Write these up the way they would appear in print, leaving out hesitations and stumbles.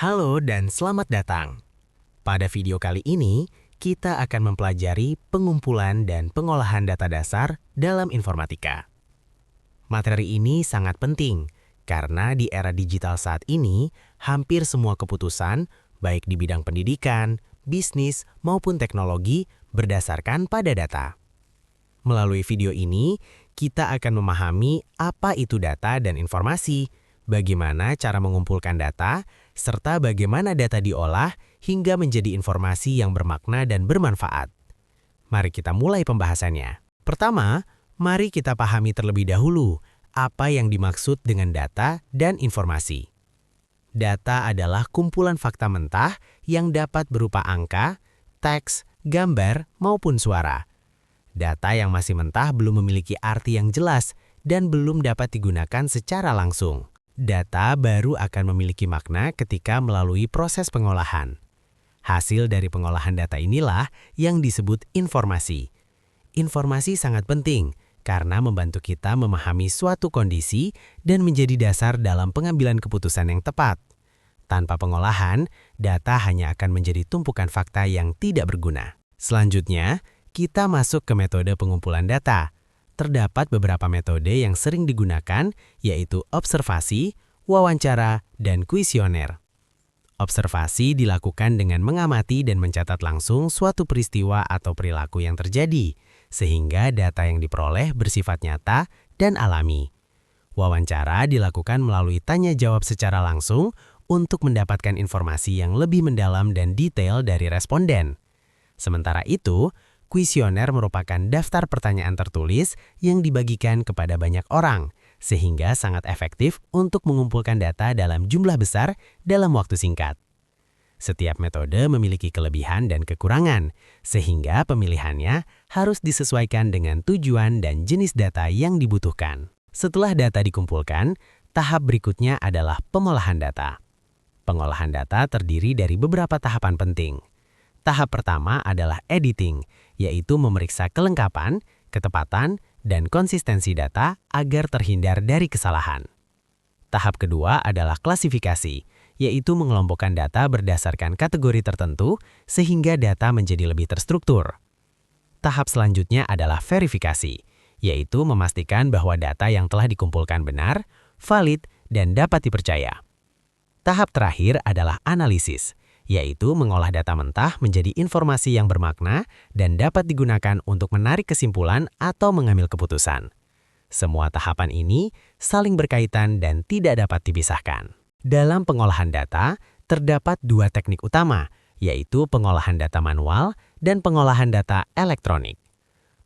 Halo dan selamat datang. Pada video kali ini, kita akan mempelajari pengumpulan dan pengolahan data dasar dalam informatika. Materi ini sangat penting karena di era digital saat ini, hampir semua keputusan, baik di bidang pendidikan, bisnis, maupun teknologi, berdasarkan pada data. Melalui video ini, kita akan memahami apa itu data dan informasi, bagaimana cara mengumpulkan data, serta bagaimana data diolah hingga menjadi informasi yang bermakna dan bermanfaat. Mari kita mulai pembahasannya. Pertama, mari kita pahami terlebih dahulu apa yang dimaksud dengan data dan informasi. Data adalah kumpulan fakta mentah yang dapat berupa angka, teks, gambar, maupun suara. Data yang masih mentah belum memiliki arti yang jelas dan belum dapat digunakan secara langsung. Data baru akan memiliki makna ketika melalui proses pengolahan. Hasil dari pengolahan data inilah yang disebut informasi. Informasi sangat penting karena membantu kita memahami suatu kondisi dan menjadi dasar dalam pengambilan keputusan yang tepat. Tanpa pengolahan, data hanya akan menjadi tumpukan fakta yang tidak berguna. Selanjutnya, kita masuk ke metode pengumpulan data. Terdapat beberapa metode yang sering digunakan, yaitu observasi, wawancara, dan kuesioner. Observasi dilakukan dengan mengamati dan mencatat langsung suatu peristiwa atau perilaku yang terjadi, sehingga data yang diperoleh bersifat nyata dan alami. Wawancara dilakukan melalui tanya jawab secara langsung untuk mendapatkan informasi yang lebih mendalam dan detail dari responden. Sementara itu, kuesioner merupakan daftar pertanyaan tertulis yang dibagikan kepada banyak orang, sehingga sangat efektif untuk mengumpulkan data dalam jumlah besar dalam waktu singkat. Setiap metode memiliki kelebihan dan kekurangan, sehingga pemilihannya harus disesuaikan dengan tujuan dan jenis data yang dibutuhkan. Setelah data dikumpulkan, tahap berikutnya adalah pengolahan data. Pengolahan data terdiri dari beberapa tahapan penting. Tahap pertama adalah editing, yaitu memeriksa kelengkapan, ketepatan, dan konsistensi data agar terhindar dari kesalahan. Tahap kedua adalah klasifikasi, yaitu mengelompokkan data berdasarkan kategori tertentu sehingga data menjadi lebih terstruktur. Tahap selanjutnya adalah verifikasi, yaitu memastikan bahwa data yang telah dikumpulkan benar, valid, dan dapat dipercaya. Tahap terakhir adalah analisis, yaitu mengolah data mentah menjadi informasi yang bermakna dan dapat digunakan untuk menarik kesimpulan atau mengambil keputusan. Semua tahapan ini saling berkaitan dan tidak dapat dipisahkan. Dalam pengolahan data, terdapat dua teknik utama, yaitu pengolahan data manual dan pengolahan data elektronik.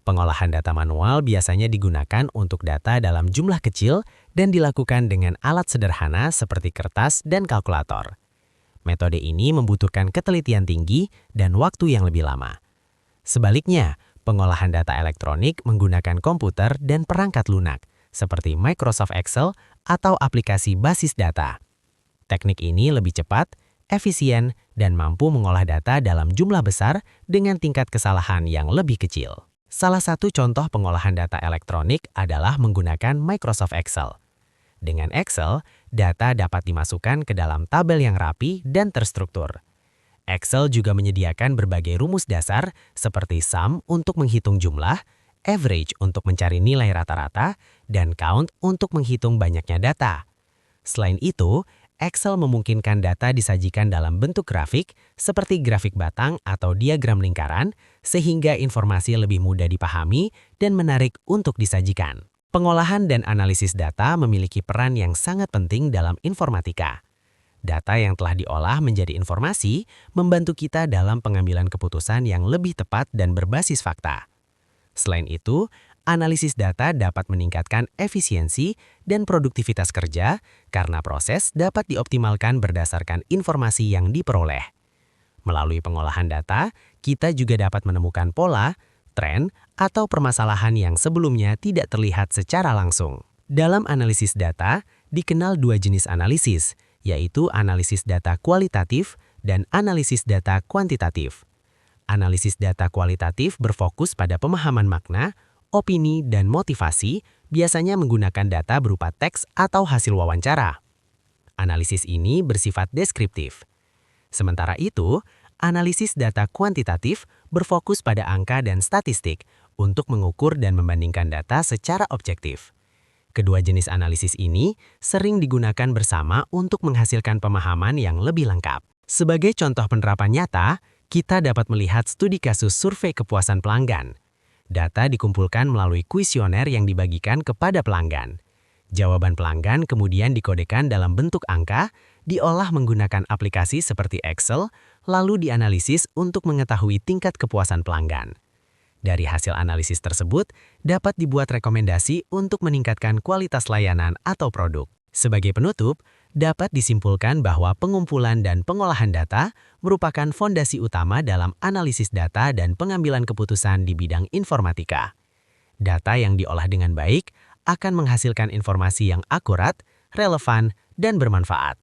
Pengolahan data manual biasanya digunakan untuk data dalam jumlah kecil dan dilakukan dengan alat sederhana seperti kertas dan kalkulator. Metode ini membutuhkan ketelitian tinggi dan waktu yang lebih lama. Sebaliknya, pengolahan data elektronik menggunakan komputer dan perangkat lunak, seperti Microsoft Excel atau aplikasi basis data. Teknik ini lebih cepat, efisien, dan mampu mengolah data dalam jumlah besar dengan tingkat kesalahan yang lebih kecil. Salah satu contoh pengolahan data elektronik adalah menggunakan Microsoft Excel. Dengan Excel, data dapat dimasukkan ke dalam tabel yang rapi dan terstruktur. Excel juga menyediakan berbagai rumus dasar seperti sum untuk menghitung jumlah, average untuk mencari nilai rata-rata, dan count untuk menghitung banyaknya data. Selain itu, Excel memungkinkan data disajikan dalam bentuk grafik seperti grafik batang atau diagram lingkaran, sehingga informasi lebih mudah dipahami dan menarik untuk disajikan. Pengolahan dan analisis data memiliki peran yang sangat penting dalam informatika. Data yang telah diolah menjadi informasi membantu kita dalam pengambilan keputusan yang lebih tepat dan berbasis fakta. Selain itu, analisis data dapat meningkatkan efisiensi dan produktivitas kerja karena proses dapat dioptimalkan berdasarkan informasi yang diperoleh. Melalui pengolahan data, kita juga dapat menemukan pola, tren, atau permasalahan yang sebelumnya tidak terlihat secara langsung. Dalam analisis data, dikenal dua jenis analisis, yaitu analisis data kualitatif dan analisis data kuantitatif. Analisis data kualitatif berfokus pada pemahaman makna, opini, dan motivasi, biasanya menggunakan data berupa teks atau hasil wawancara. Analisis ini bersifat deskriptif. Sementara itu, analisis data kuantitatif berfokus pada angka dan statistik untuk mengukur dan membandingkan data secara objektif. Kedua jenis analisis ini sering digunakan bersama untuk menghasilkan pemahaman yang lebih lengkap. Sebagai contoh penerapan nyata, kita dapat melihat studi kasus survei kepuasan pelanggan. Data dikumpulkan melalui kuesioner yang dibagikan kepada pelanggan. Jawaban pelanggan kemudian dikodekan dalam bentuk angka, diolah menggunakan aplikasi seperti Excel, lalu dianalisis untuk mengetahui tingkat kepuasan pelanggan. Dari hasil analisis tersebut, dapat dibuat rekomendasi untuk meningkatkan kualitas layanan atau produk. Sebagai penutup, dapat disimpulkan bahwa pengumpulan dan pengolahan data merupakan fondasi utama dalam analisis data dan pengambilan keputusan di bidang informatika. Data yang diolah dengan baik akan menghasilkan informasi yang akurat, relevan, dan bermanfaat.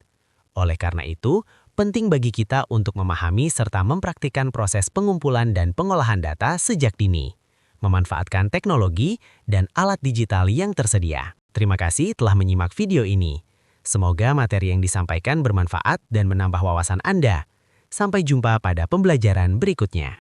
Oleh karena itu, penting bagi kita untuk memahami serta mempraktikkan proses pengumpulan dan pengolahan data sejak dini, memanfaatkan teknologi dan alat digital yang tersedia. Terima kasih telah menyimak video ini. Semoga materi yang disampaikan bermanfaat dan menambah wawasan Anda. Sampai jumpa pada pembelajaran berikutnya.